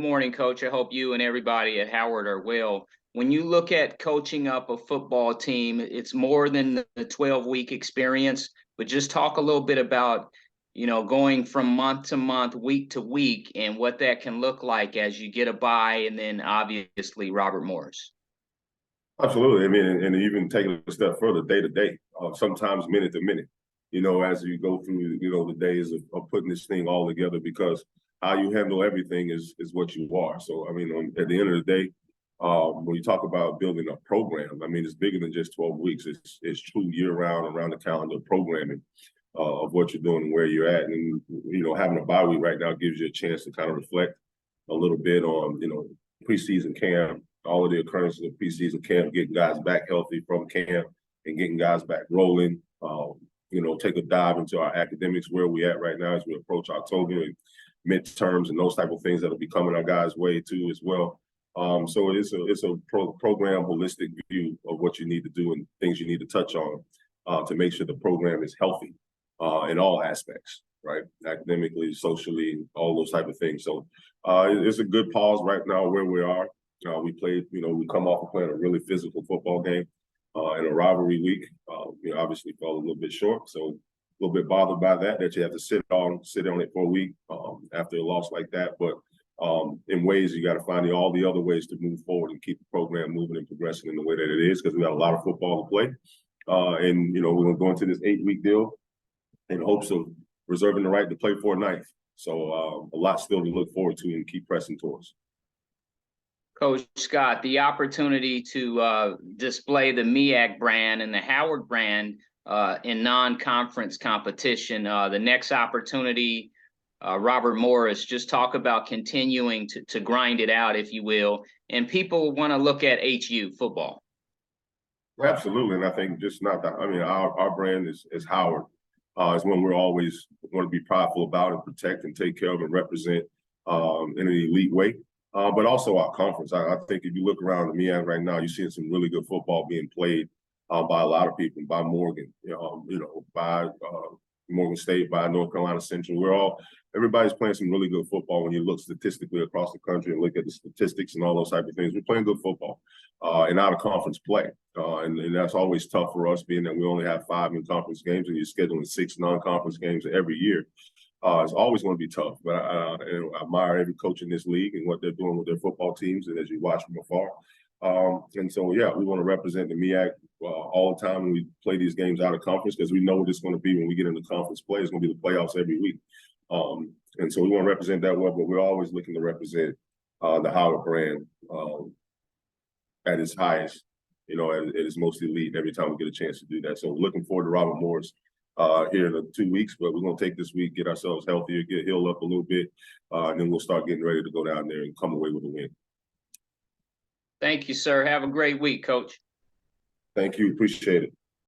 Morning, Coach. I hope you and everybody at Howard are well. When you look at coaching up a football team, it's more than the 12-week experience, but just talk a little bit about, going from month to month, week to week, and what that can look like as you get a bye, and then obviously Robert Morris. Absolutely. I mean, and even taking a step further, day to day, sometimes minute to minute, as you go through, the days of putting this thing all together, because how you handle everything is what you are. So, I mean, at the end of the day, when you talk about building a program, I mean, it's bigger than just 12 weeks. It's true year round, around the calendar programming of what you're doing and where you're at. And, having a bye week right now gives you a chance to kind of reflect a little bit on, preseason camp, all of the occurrences of preseason camp, getting guys back healthy from camp and getting guys back rolling. Take a dive into our academics, where we at right now as we approach October and midterms and those type of things that'll be coming our guys' way too as well. So it's a program holistic view of what you need to do and things you need to touch on to make sure the program is healthy in all aspects, right? Academically, socially, all those type of things. So it's a good pause right now where we are. We played, we come off of playing a really physical football game in a rivalry week. Obviously fell a little bit short, so a little bit bothered by that you have to sit on it for a week after a loss like that. But in ways, you got to find all the other ways to move forward and keep the program moving and progressing in the way that it is, because we got a lot of football to play. And, we're going to go into this 8-week deal in hopes of reserving the right to play for a ninth. So a lot still to look forward to and keep pressing towards. Coach Scott, the opportunity to display the Meac brand and the Howard brand in non-conference competition. The next opportunity, Robert Morris, just talk about continuing to grind it out, if you will. And people want to look at HU football. Absolutely. And I think just not that, I mean, our brand is Howard. It's one we're always going to be prideful about and protect and take care of and represent in an elite way. But also our conference. I think if you look around the MEAC right now, you're seeing some really good football being played by a lot of people, by Morgan, by Morgan State, by North Carolina Central. Everybody's playing some really good football when you look statistically across the country and look at the statistics and all those type of things. We're playing good football in out-of-conference play. And that's always tough for us, being that we only have 5 in-conference games and you're scheduling 6 non-conference games every year. It's always going to be tough, but I admire every coach in this league and what they're doing with their football teams, and as you watch from afar. And so, yeah, we want to represent the MEAC all the time when we play these games out of conference, because we know what it's going to be when we get into conference play. It's going to be the playoffs every week. And so we want to represent that well, but we're always looking to represent the Howard brand at its highest, at its most elite every time we get a chance to do that. So looking forward to Robert Morris here in 2 weeks, but we're going to take this week, get ourselves healthier, get healed up a little bit, and then we'll start getting ready to go down there and come away with a win. Thank you, sir. Have a great week, Coach. Thank you. Appreciate it.